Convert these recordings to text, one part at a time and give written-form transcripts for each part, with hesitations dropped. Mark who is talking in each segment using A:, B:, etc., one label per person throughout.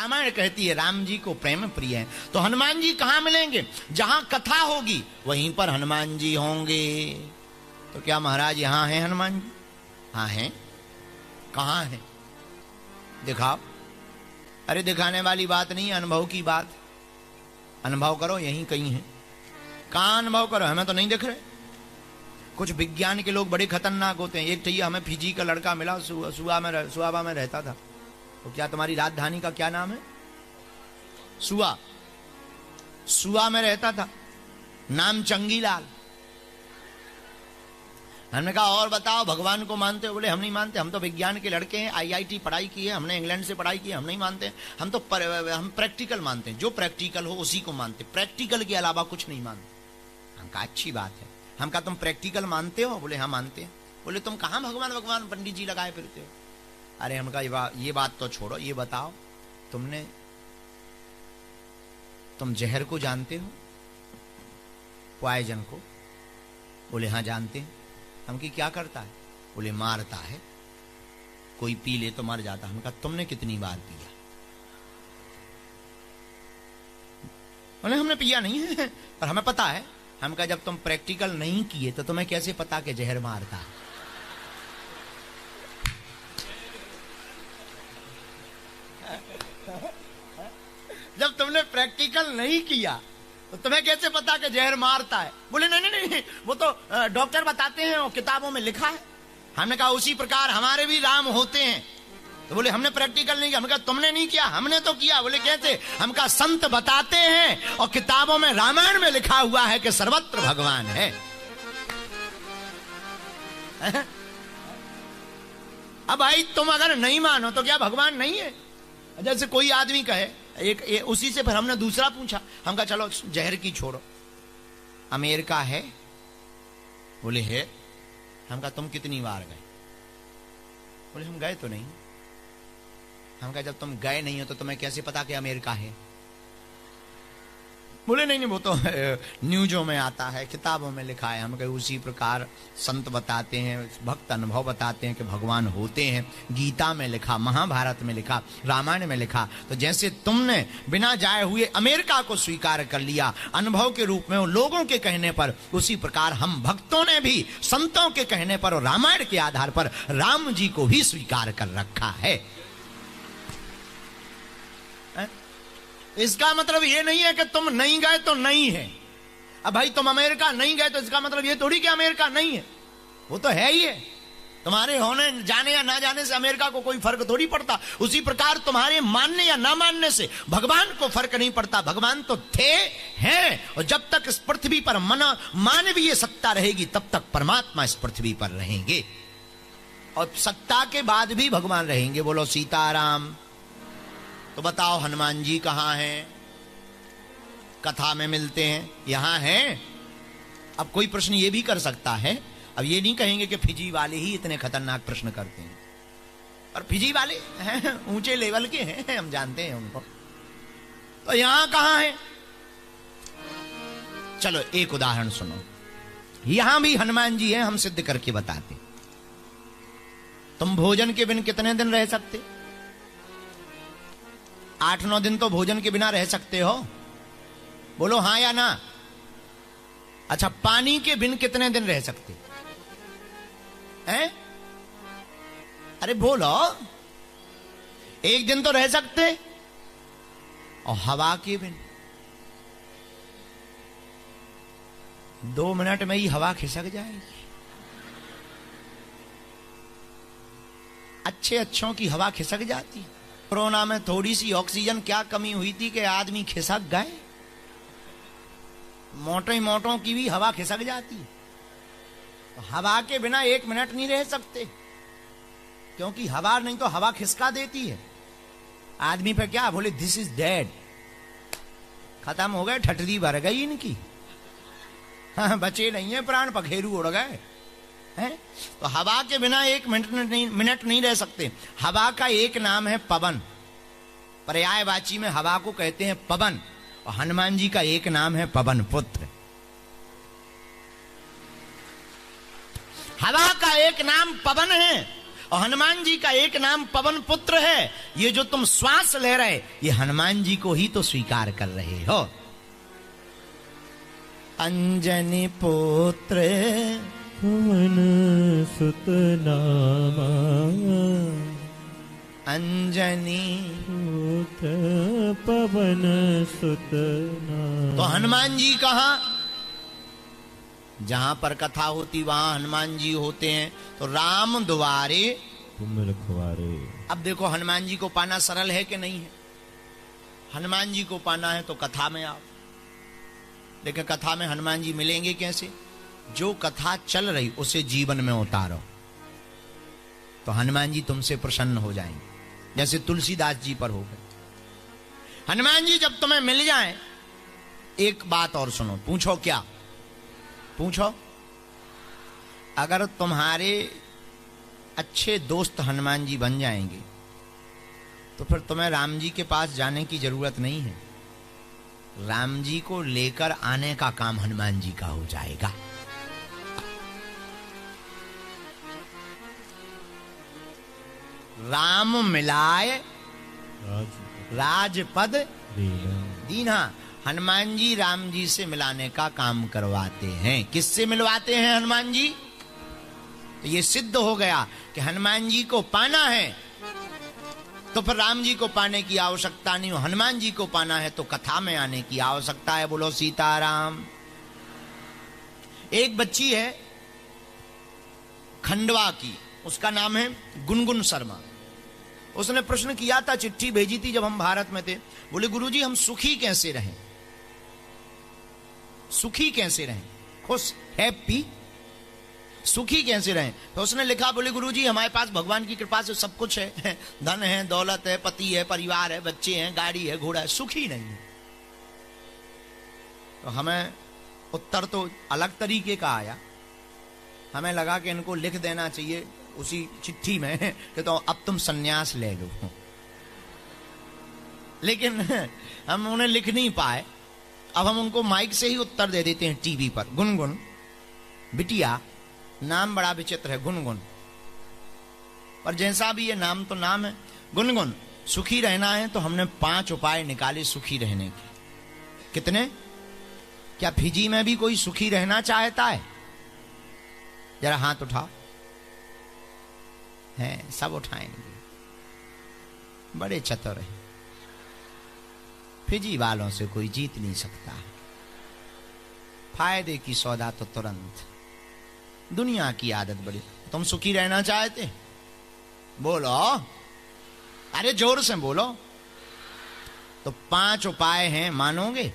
A: रामायण कहती है राम जी को प्रेम प्रिय है। तो हनुमान जी कहां मिलेंगे? जहां कथा होगी वहीं पर हनुमान जी होंगे। तो क्या महाराज यहां हैं हनुमान जी? हाँ हैं। कहां हैं? दिखाओ। अरे दिखाने वाली बात नहीं, अनुभव की बात। अनुभव करो, यहीं कहीं है। कहां अनुभव करो? हमें तो नहीं दिख रहे। कुछ विज्ञान के लोग बड़े खतरनाक होते हैं। एक चाहिए हमें फिजी का लड़का मिला, सुआबा में रहता था। तो क्या तुम्हारी राजधानी का क्या नाम है? सुआ में रहता था, नाम चंगीलाल। हमने कहा और बताओ भगवान को मानते हो? बोले हम नहीं मानते, हम तो विज्ञान के लड़के हैं, आईआईटी पढ़ाई की है हमने, इंग्लैंड से पढ़ाई की है, हम नहीं मानते। हम तो हम प्रैक्टिकल मानते हैं, जो प्रैक्टिकल हो उसी को मानते, प्रैक्टिकल के अलावा कुछ नहीं मानते। हम कहा अच्छी बात है। हम कहा तुम प्रैक्टिकल मानते हो? बोले हाँ मानते हैं। बोले तुम कहां भगवान भगवान पंडित जी लगाए फिरते हो? अरे हम कहा ये बात तो छोड़ो, ये बताओ तुम जहर को जानते हो? पॉइजन को? बोले हाँ जानते हैं। हम की क्या करता है? बोले मारता है, कोई पी ले तो मर जाता। हम कहा तुमने कितनी बार पिया? बोले हमने पिया नहीं है पर हमें पता है। हम कहा जब तुम प्रैक्टिकल नहीं किए तो तुम्हें कैसे पता कि जहर मारता है? जब तुमने प्रैक्टिकल नहीं किया तो तुम्हें कैसे पता कि जहर मारता है? बोले नहीं नहीं नहीं, वो तो डॉक्टर बताते हैं और किताबों में लिखा है। हमने कहा उसी प्रकार हमारे भी राम होते हैं। तो बोले हमने प्रैक्टिकल नहीं किया। हमने कहा तुमने नहीं किया, हमने तो किया। बोले कैसे? हम कहा संत बताते हैं और किताबों में रामायण में लिखा हुआ है कि सर्वत्र भगवान है। अब भाई तुम अगर नहीं मानो तो क्या भगवान नहीं है? जैसे कोई आदमी कहे उसी से फिर हमने दूसरा पूछा। हम कहा चलो जहर की छोड़ो, अमेरिका है? बोले है। हम कहा तुम कितनी बार गए? बोले हम गए तो नहीं। हम कहा जब तुम गए नहीं हो तो तुम्हें कैसे पता कि अमेरिका है? बोले नहीं नहीं, वो तो न्यूज़ों में आता है, किताबों में लिखा है। हम कहे उसी प्रकार संत बताते हैं, भक्त अनुभव बताते हैं कि भगवान होते हैं। गीता में लिखा, महाभारत में लिखा, रामायण में लिखा। तो जैसे तुमने बिना जाए हुए अमेरिका को स्वीकार कर लिया अनुभव के रूप में लोगों के कहने पर, उसी प्रकार हम भक्तों ने भी संतों के कहने पर और रामायण के आधार पर राम जी को भी स्वीकार कर रखा है। इसका मतलब ये नहीं है कि तुम नहीं गए तो नहीं है। अब भाई तुम अमेरिका नहीं गए तो इसका मतलब ये थोड़ी कि अमेरिका नहीं है, वो तो है ही है। तुम्हारे होने जाने या ना जाने से अमेरिका को कोई फर्क थोड़ी पड़ता। उसी प्रकार तुम्हारे मानने या ना मानने से भगवान को फर्क नहीं पड़ता। भगवान तो थे, हैं, और जब तक इस पृथ्वी पर मानवीय सत्ता रहेगी तब तक परमात्मा इस पृथ्वी पर रहेंगे और सत्ता के बाद भी भगवान रहेंगे। बोलो सीताराम। तो बताओ हनुमान जी कहां हैं? कथा में मिलते हैं, यहां हैं। अब कोई प्रश्न ये भी कर सकता है, अब ये नहीं कहेंगे कि फिजी वाले ही इतने खतरनाक प्रश्न करते हैं, और फिजी वाले हैं ऊंचे लेवल के हैं, हम जानते हैं उनको। तो यहां कहां है? चलो एक उदाहरण सुनो। यहां भी हनुमान जी हैं, हम सिद्ध करके बताते। तुम भोजन के बिन कितने दिन रह सकते? 8-9 दिन तो भोजन के बिना रह सकते हो। बोलो हां या ना। अच्छा, पानी के बिन कितने दिन रह सकते हैं? अरे बोलो। 1 दिन तो रह सकते। और हवा के बिन 2 मिनट में ही हवा खिसक जाएगी। अच्छों की हवा खिसक जाती है। कोरोना में थोड़ी सी ऑक्सीजन क्या कमी हुई थी कि आदमी खिसक गए। मोटों की भी हवा खिसक जाती है। तो हवा के बिना 1 मिनट नहीं रह सकते, क्योंकि हवा नहीं तो हवा खिसका देती है आदमी पे। क्या बोले? दिस इज डेड, खत्म हो गए, ठटरी भर गई इनकी। हाँ, बचे नहीं है प्राण, पखेरु उड़ गए हैं। तो हवा के बिना 1 मिनट नहीं रह सकते। हवा का एक नाम है पवन, पर्यायवाची में हवा को कहते हैं पवन। और हनुमान जी का एक नाम है पवन पुत्र। हवा का एक नाम पवन है और हनुमान जी का एक नाम पवन पुत्र है। ये जो तुम श्वास ले रहे, ये हनुमान जी को ही तो स्वीकार कर रहे हो। अंजनी पुत्र
B: पवन सुत नामा,
A: अंजनी
B: पुत्र पवन सुत नामा।
A: तो हनुमान जी कहाँ? जहां पर कथा होती वहां हनुमान जी होते हैं। तो राम द्वारे
B: तुम रखवारे।
A: अब देखो हनुमान जी को पाना सरल है कि नहीं है? हनुमान जी को पाना है तो कथा में आओ। लेकिन कथा में हनुमान जी मिलेंगे कैसे? जो कथा चल रही उसे जीवन में उतारो तो हनुमान जी तुमसे प्रसन्न हो जाएंगे, जैसे तुलसीदास जी पर हो गए। हनुमान जी जब तुम्हें मिल जाएं, एक बात और सुनो। पूछो क्या? पूछो। अगर तुम्हारे अच्छे दोस्त हनुमान जी बन जाएंगे तो फिर तुम्हें राम जी के पास जाने की जरूरत नहीं है। राम जी को लेकर आने का काम हनुमान जी का हो जाएगा। राम मिलाए राजपद दीना। हनुमान जी राम जी से मिलाने का काम करवाते हैं। किससे मिलवाते हैं हनुमान जी? तो ये सिद्ध हो गया कि हनुमान जी को पाना है तो फिर राम जी को पाने की आवश्यकता नहीं हो। हनुमान जी को पाना है तो कथा में आने की आवश्यकता है। बोलो सीताराम। एक बच्ची है खंडवा की, उसका नाम है गुनगुन शर्मा। उसने प्रश्न किया था, चिट्ठी भेजी थी जब हम भारत में थे। बोले गुरुजी हम सुखी कैसे रहें? सुखी कैसे रहें? खुश, हैप्पी, सुखी कैसे रहें? तो उसने लिखा, बोले गुरुजी हमारे पास भगवान की कृपा से सब कुछ है, धन है, दौलत है, पति है, परिवार है, बच्चे हैं, गाड़ी है, घोड़ा है, सुखी नहीं है। तो हमें उत्तर तो अलग तरीके का आया। हमें लगा कि इनको लिख देना चाहिए उसी चिट्ठी में कि तो अब तुम सन्यास ले लो। लेकिन हम उन्हें लिख नहीं पाए। अब हम उनको माइक से ही उत्तर दे देते हैं टीवी पर। गुनगुन बिटिया, नाम बड़ा विचित्र है गुनगुन, पर जैसा भी ये नाम तो नाम है। गुनगुन, सुखी रहना है तो हमने 5 उपाय निकाले सुखी रहने के। कितने? क्या फिजी में भी कोई सुखी रहना चाहता है? जरा हाथ उठाओ। हैं, सब उठाएंगे। बड़े चतुर है। फिजी वालों से कोई जीत नहीं सकता। फायदे की सौदा तो तुरंत। दुनिया की आदत बड़ी। तुम सुखी रहना चाहते? बोलो, अरे जोर से बोलो। तो 5 उपाय हैं, मानोगे?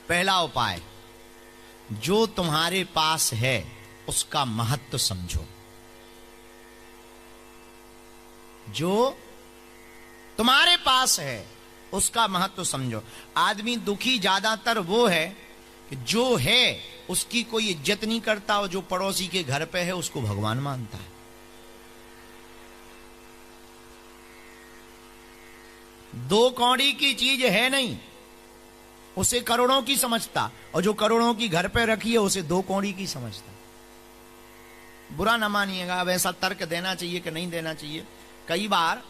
A: पहला उपाय, जो तुम्हारे पास है उसका महत्व समझो। जो तुम्हारे पास है उसका महत्व समझो। आदमी दुखी ज्यादातर वो है कि जो है उसकी कोई इज्जत नहीं करता, और जो पड़ोसी के घर पे है उसको भगवान मानता है। दो कौड़ी की चीज है नहीं, उसे करोड़ों की समझता, और जो करोड़ों की घर पे रखी है उसे 2 कौड़ी की समझता। बुरा ना मानिएगा, अब ऐसा तर्क देना चाहिए कि नहीं देना चाहिए। कई बार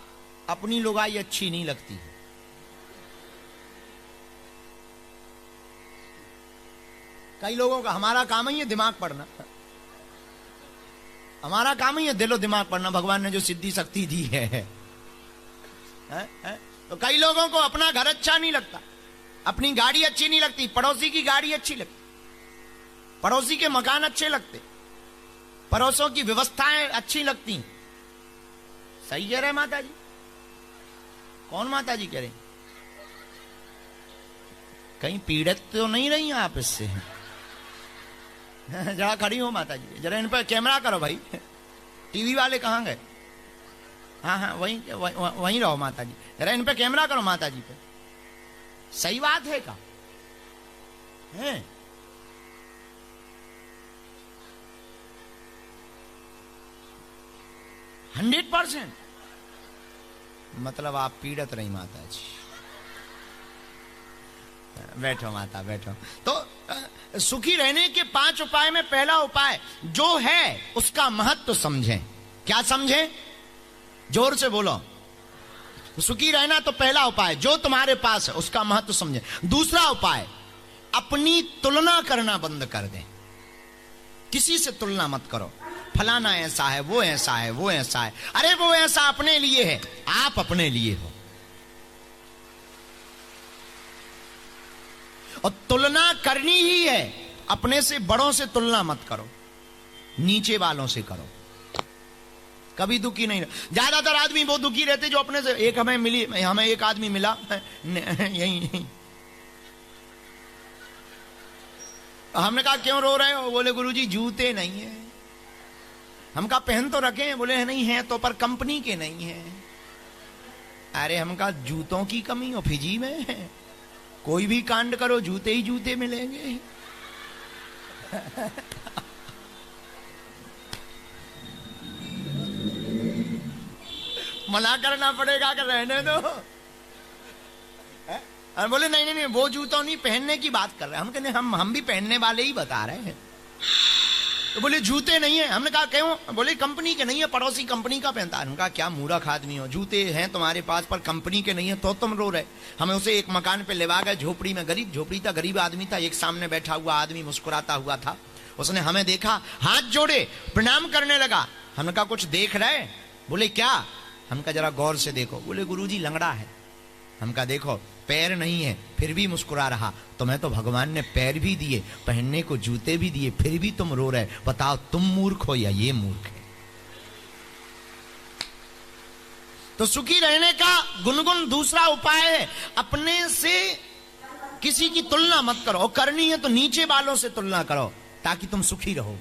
A: अपनी लुगाई अच्छी नहीं लगती है। कई लोगों का हमारा काम ही है दिमाग पढ़ना। हमारा काम ही है दिलो दिमाग पढ़ना। भगवान ने जो सिद्धि शक्ति दी है। तो कई लोगों को अपना घर अच्छा नहीं लगता, अपनी गाड़ी अच्छी नहीं लगती, पड़ोसी की गाड़ी अच्छी लगती, पड़ोसी के मकान अच्छे लगते, पड़ोसों की व्यवस्थाएं अच्छी लगती। सही कह रहे माता जी? कौन माता जी कह रहे? कहीं पीड़ित तो नहीं रही आप इससे? जरा खड़ी हो माता जी, जरा इन पर कैमरा करो भाई। टीवी वाले कहाँ गए? हाँ हाँ, वहीं रहो माता जी, जरा इन पे कैमरा करो माता जी पे। सही बात है का? है 100%। मतलब आप पीड़ित रही माता जी। बैठो माता बैठो। तो सुखी रहने के 5 उपाय में पहला उपाय, जो है उसका महत्व समझें। क्या समझे? जोर से बोलो। सुखी रहना तो पहला उपाय, जो तुम्हारे पास है उसका महत्व समझे। दूसरा उपाय, अपनी तुलना करना बंद कर दें। किसी से तुलना मत करो, फलाना ऐसा है, वो ऐसा है, वो ऐसा है। अरे वो ऐसा अपने लिए है, आप अपने लिए हो। और तुलना करनी ही है, अपने से बड़ों से तुलना मत करो, नीचे वालों से करो। कभी दुखी नहीं रह। ज्यादातर आदमी वो दुखी रहते जो अपने से। एक हमें एक आदमी मिला यही, हमने कहा क्यों रो रहे हो? बोले गुरुजी जूते नहीं है। हम कहा पहन तो रखे हैं। बोले नहीं है तो, पर कंपनी के नहीं है। अरे हम कहा जूतों की कमी हो फिजी में है, कोई भी कांड करो जूते ही जूते मिलेंगे। मना करना पड़ेगा कि रहने दो। और बोले नहीं नहीं वो जूतों नहीं, पहनने की बात कर रहे हैं। हम कहने हम भी पहनने वाले ही बता रहे हैं। तो बोले जूते नहीं है। हमने कहा क्यों? बोले कंपनी के नहीं है, पड़ोसी कंपनी का पहनता है। हमने कहा क्या मूर्ख आदमी हो, जूते हैं तुम्हारे पास पर कंपनी के नहीं है तो तुम रो रहे। हमें उसे एक मकान पे लेवा गए, झोपड़ी में, झोपड़ी था, गरीब आदमी था। एक सामने बैठा हुआ आदमी मुस्कुराता हुआ था। उसने हमें देखा, हाथ जोड़े, प्रणाम करने लगा। हमने कहा कुछ देख रहे? बोले क्या? हम कहा जरा गौर से देखो। बोले गुरुजी लंगड़ा है। हम कहा देखो पैर नहीं है फिर भी मुस्कुरा रहा। तुम्हें तो भगवान ने पैर भी दिए, पहनने को जूते भी दिए, फिर भी तुम रो रहे। बताओ तुम मूर्ख हो या ये मूर्ख है? तो सुखी रहने का गुनगुन दूसरा उपाय है, अपने से किसी की तुलना मत करो। और करनी है तो नीचे वालों से तुलना करो ताकि तुम सुखी रहो।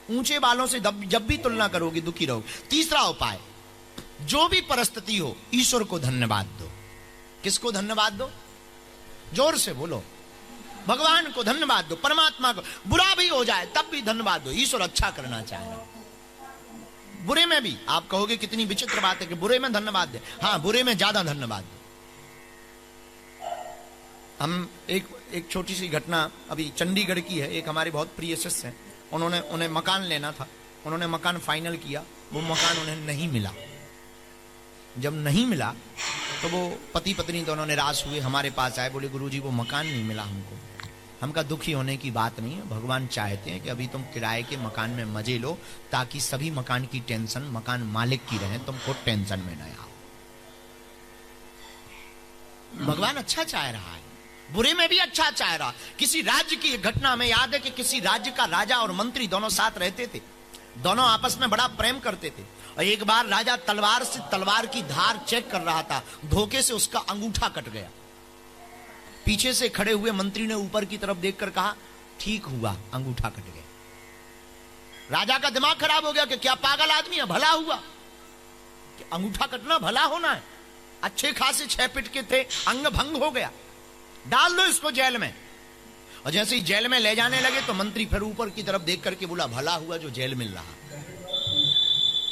A: ऊंचे वालों से जब भी तुलना करोगे दुखी रहोगे। तीसरा उपाय, जो भी परिस्थिति हो ईश्वर को धन्यवाद दो। किसको धन्यवाद दो? जोर से बोलो। भगवान को धन्यवाद दो, परमात्मा को। बुरा भी हो जाए तब भी धन्यवाद दो, ईश्वर अच्छा करना चाह रहा। बुरे में भी आप कहोगे कितनी विचित्र बात है कि बुरे में धन्यवाद दे। हाँ, बुरे में ज्यादा धन्यवाद दो। हम एक छोटी सी घटना, अभी चंडीगढ़ की है। एक हमारे बहुत प्रिय शिष्य हैं, उन्हें मकान लेना था। उन्होंने मकान फाइनल किया, वो मकान उन्हें नहीं मिला। जब नहीं मिला तो वो पति पत्नी दोनों निराश हुए, हमारे पास आए। बोले गुरुजी वो मकान नहीं मिला हमको। हम कहा दुखी होने की बात नहीं है, भगवान चाहते हैं कि अभी तुम किराए के मकान में मजे लो ताकि सभी मकान की टेंशन मकान मालिक की रहे, तुम खुद टेंशन में न आओ। भगवान अच्छा चाह रहा है, बुरे में भी अच्छा चाह रहा। किसी राज्य की घटना में याद है कि किसी राज्य का राजा और मंत्री दोनों साथ रहते थे, दोनों आपस में बड़ा प्रेम करते थे। और एक बार राजा तलवार से तलवार की धार चेक कर रहा था, धोखे से उसका अंगूठा कट गया। पीछे से खड़े हुए मंत्री ने ऊपर की तरफ देखकर कहा ठीक हुआ, अंगूठा कट गया। राजा का दिमाग खराब हो गया कि क्या पागल आदमी है, भला हुआ कि अंगूठा कटना भला होना है। अच्छे खासे 6 फीट के थे, अंग भंग हो गया, डाल दो इसको जेल में। और जैसे ही जेल में ले जाने लगे तो मंत्री फिर ऊपर की तरफ देख करके बोला भला हुआ जो जेल मिल रहा।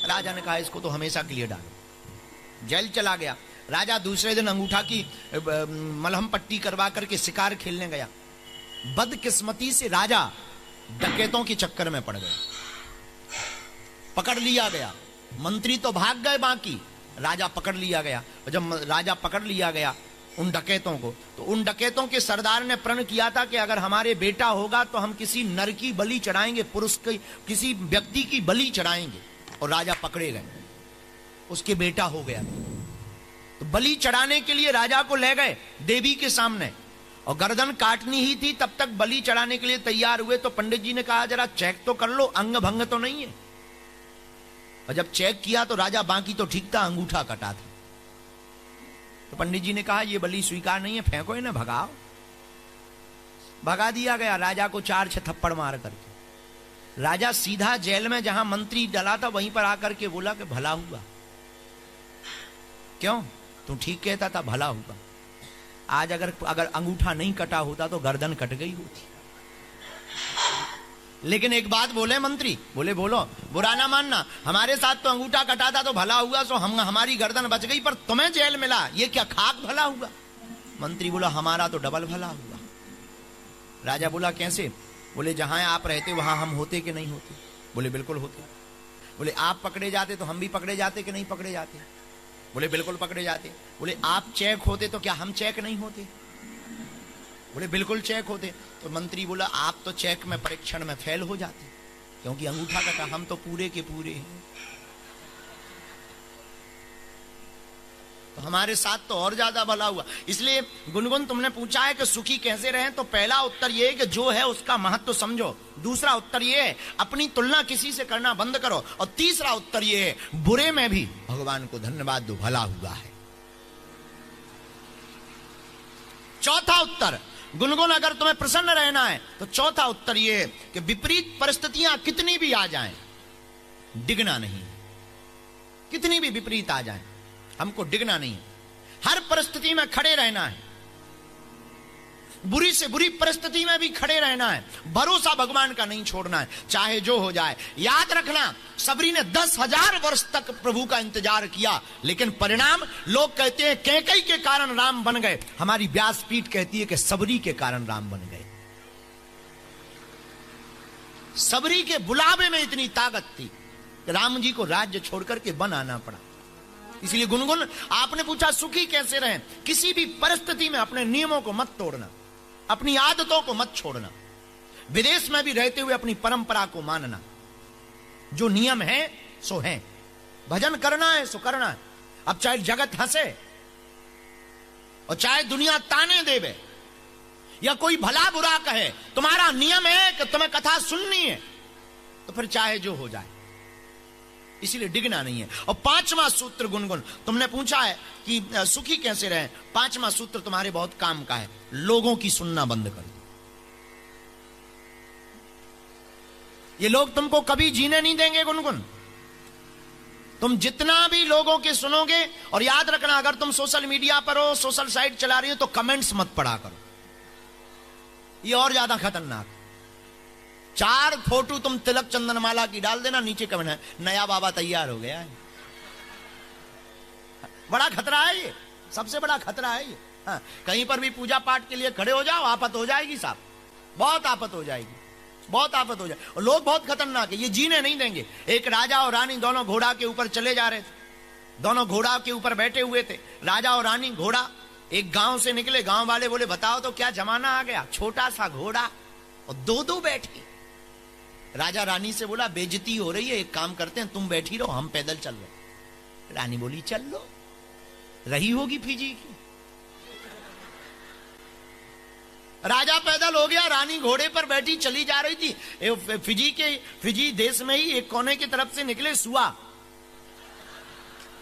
A: राजा ने कहा इसको तो हमेशा के लिए डालो। जेल चला गया। राजा दूसरे दिन अंगूठा की मलहम पट्टी करवा करके शिकार खेलने गया। बदकिस्मती से राजा डकैतों के चक्कर में पड़ गया, पकड़ लिया गया। मंत्री तो भाग गए, बाकी राजा पकड़ लिया गया। और जब राजा पकड़ लिया गया उन डकैतों को, तो उन डकैतों के सरदार ने प्रण किया था कि अगर हमारे बेटा होगा तो हम किसी नर की बलि चढ़ाएंगे, पुरुष की, किसी व्यक्ति की बलि चढ़ाएंगे। और राजा पकड़े गए, उसके बेटा हो गया। तो बलि चढ़ाने के लिए राजा को ले गए देवी के सामने, और गर्दन काटनी ही थी। तब तक बलि चढ़ाने के लिए तैयार हुए तो पंडित जी ने कहा जरा चेक तो कर लो, अंग भंग तो नहीं है। और जब चेक किया तो राजा बाकी तो ठीक था, अंगूठा कटा था। तो पंडित जी ने कहा ये बलि स्वीकार नहीं है, फेंको इन्हें, भगाओ। भगा दिया गया राजा को 4-6 थप्पड़ मार करके। राजा सीधा जेल में जहां मंत्री डला था वहीं पर आकर के बोला कि भला हुआ। क्यों? तू ठीक कहता था, भला हुआ। आज अगर अंगूठा नहीं कटा होता तो गर्दन कट गई होती। लेकिन एक बात बोले मंत्री, बोले बोलो, बुरा ना मानना, हमारे साथ तो अंगूठा कटा था तो भला हुआ, सो हमारी गर्दन बच गई, पर तुम्हें जेल मिला, ये क्या खाक भला हुआ? मंत्री बोला हमारा तो डबल भला हुआ। राजा बोला कैसे? बोले जहां आप रहते वहां हम होते कि नहीं होते? बोले बिल्कुल होते। बोले आप पकड़े जाते तो हम भी पकड़े जाते कि नहीं पकड़े जाते? बोले बिल्कुल पकड़े जाते। बोले आप चेक होते तो क्या हम चेक नहीं होते? बोले बिल्कुल चेक होते। तो मंत्री बोला आप तो चेक में परीक्षण में फेल हो जाते, क्योंकि अंगूठा का हम तो पूरे के पूरे हैं। तो हमारे साथ तो और ज्यादा भला हुआ। इसलिए गुनगुन तुमने पूछा है कि सुखी कैसे रहें, तो पहला उत्तर यह है कि जो है उसका महत्व समझो। दूसरा उत्तर यह है अपनी तुलना किसी से करना बंद करो। और तीसरा उत्तर यह है बुरे में भी भगवान को धन्यवाद दो, भला हुआ है। चौथा उत्तर गुनगुन, अगर तुम्हें प्रसन्न रहना है तो चौथा उत्तर यह है कि विपरीत परिस्थितियां कितनी भी आ जाएं, डिगना नहीं। कितनी भी विपरीत आ जाएं, हमको डिगना नहीं है। हर परिस्थिति में खड़े रहना है, बुरी से बुरी परिस्थिति में भी खड़े रहना है। भरोसा भगवान का नहीं छोड़ना है, चाहे जो हो जाए। याद रखना, सबरी ने 10,000 वर्ष तक प्रभु का इंतजार किया, लेकिन परिणाम लोग कहते हैं कैकई के कारण राम बन गए। हमारी व्यासपीठ कहती है कि सबरी के कारण राम बन गए। सबरी के बुलावे में इतनी ताकत थी कि राम जी को राज्य छोड़कर के वन आना पड़ा। इसलिए गुनगुन, आपने पूछा सुखी कैसे रहें, किसी भी परिस्थिति में अपने नियमों को मत तोड़ना, अपनी आदतों को मत छोड़ना। विदेश में भी रहते हुए अपनी परंपरा को मानना। जो नियम है सो है, भजन करना है सो करना है। अब चाहे जगत हंसे और चाहे दुनिया ताने देवे या कोई भला बुरा कहे, तुम्हारा नियम है कि तुम्हें कथा सुननी है, तो फिर चाहे जो हो जाए, इसीलिए डिगना नहीं है। और पांचवा सूत्र गुनगुन, तुमने पूछा है कि सुखी कैसे रहें, पांचवा सूत्र तुम्हारे बहुत काम का है, लोगों की सुनना बंद कर दो। ये लोग तुमको कभी जीने नहीं देंगे गुनगुन। तुम जितना भी लोगों के सुनोगे, और याद रखना अगर तुम सोशल मीडिया पर हो, सोशल साइट चला रही हो, तो कमेंट्स मत पढ़ा करो, ये और ज्यादा खतरनाक। 4 फोटो तुम तिलक चंदन माला की डाल देना, नीचे कमेंट है नया बाबा तैयार हो गया है। बड़ा खतरा है ये, सबसे बड़ा खतरा है ये। हाँ, कहीं पर भी पूजा पाठ के लिए खड़े हो जाओ, आफत हो जाएगी साहब, बहुत आफत हो जाएगी, बहुत आफत हो जाएगी। और लोग बहुत खतरनाक है, ये जीने नहीं देंगे। एक राजा और रानी दोनों घोड़ा के ऊपर चले जा रहे थे, दोनों घोड़ा के ऊपर बैठे हुए थे, राजा और रानी। घोड़ा एक गांव से निकले, गांव वाले बोले बताओ तो क्या जमाना आ गया, छोटा सा घोड़ा और 2-2 बैठे। राजा रानी से बोला बेइज्जती हो रही है, एक काम करते हैं तुम बैठी रहो, हम पैदल चल रहे। रानी बोली चल लो, रही होगी फिजी की। राजा पैदल हो गया, रानी घोड़े पर बैठी चली जा रही थी। फिजी देश में ही एक कोने की तरफ से निकले सुआ,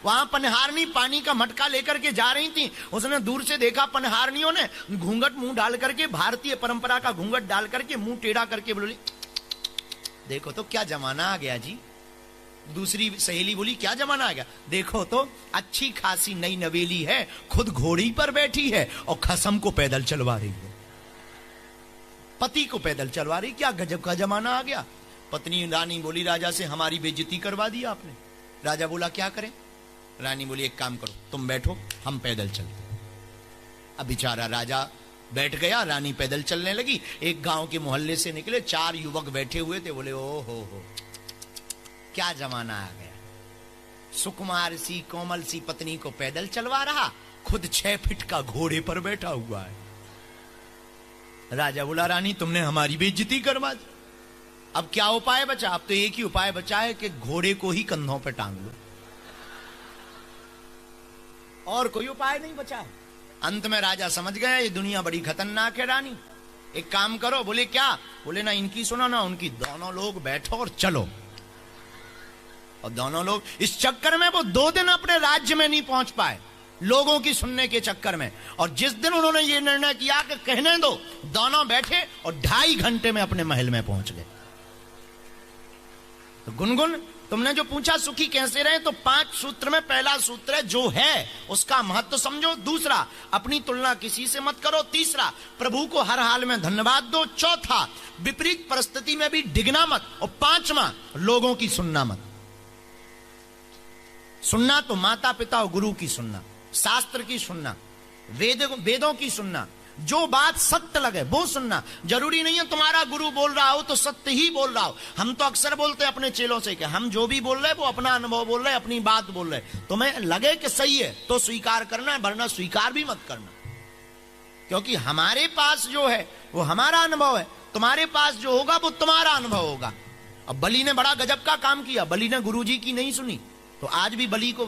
A: वहां पनहारनी पानी का मटका लेकर के जा रही थी। उसने दूर से देखा, पनहारनियों ने घूंघट मुंह डाल करके, भारतीय परंपरा का घूंघट डाल करके मुंह टेढ़ा करके बोली देखो तो क्या जमाना आ गया जी। दूसरी सहेली बोली क्या जमाना आ गया, देखो तो अच्छी खासी नई नवेली है, खुद घोड़ी पर बैठी है और खसम को पैदल चलवा रही है, पति को पैदल चलवा रही, क्या गजब का जमाना आ गया। पत्नी रानी बोली राजा से हमारी बेइज्जती करवा दी आपने। राजा बोला क्या करें। रानी बोली एक काम करो, तुम बैठो, हम पैदल चलते। अब बेचारा राजा बैठ गया, रानी पैदल चलने लगी। एक गांव के मोहल्ले से निकले, 4 युवक बैठे हुए थे। बोले ओ हो क्या जमाना आ गया, सुकुमार सी कोमल सी पत्नी को पैदल चलवा रहा, खुद 6 फीट का घोड़े पर बैठा हुआ है। राजा बोला रानी तुमने हमारी बेइज्जती करवा दी, अब क्या उपाय बचा। अब तो एक ही उपाय बचा है कि घोड़े को ही कंधों पे टांग लो, और कोई उपाय नहीं बचा है। अंत में राजा समझ गया ये दुनिया बड़ी खतरनाक है रानी, एक काम करो। बोले क्या। बोले ना इनकी सुनो ना उनकी, दोनों लोग बैठो और चलो। और दोनों लोग, इस चक्कर में वो 2 दिन अपने राज्य में नहीं पहुंच पाए, लोगों की सुनने के चक्कर में। और जिस दिन उन्होंने ये निर्णय किया कि कहने दो, दोनों बैठे और 2.5 घंटे में अपने महल में पहुंच गए। तो गुनगुन तुमने जो पूछा सुखी कैसे रहे, तो 5 सूत्र में पहला सूत्र है जो है उसका महत्व समझो। दूसरा, अपनी तुलना किसी से मत करो। तीसरा, प्रभु को हर हाल में धन्यवाद दो। चौथा, विपरीत परिस्थिति में भी डिगना मत। और 5वां, लोगों की सुनना मत। सुनना तो माता पिता और गुरु की सुनना, शास्त्र की सुनना, वेदों की सुनना, जो बात सत्य लगे वो सुनना। जरूरी नहीं है तुम्हारा गुरु बोल रहा हो तो सत्य ही बोल रहा हो। हम तो अक्सर बोलते हैं अपने चेलों से कि हम जो भी बोल रहे हैं वो अपना अनुभव बोल रहे हैं, अपनी बात बोल रहे हैं। तुम्हें लगे कि सही है तो स्वीकार करना है, वरना स्वीकार भी मत करना, क्योंकि हमारे पास जो है वो हमारा अनुभव है, तुम्हारे पास जो होगा वो तुम्हारा अनुभव होगा। अब बलि ने बड़ा गजब का काम किया, बलि ने गुरुजी की नहीं सुनी, तो आज भी बलि को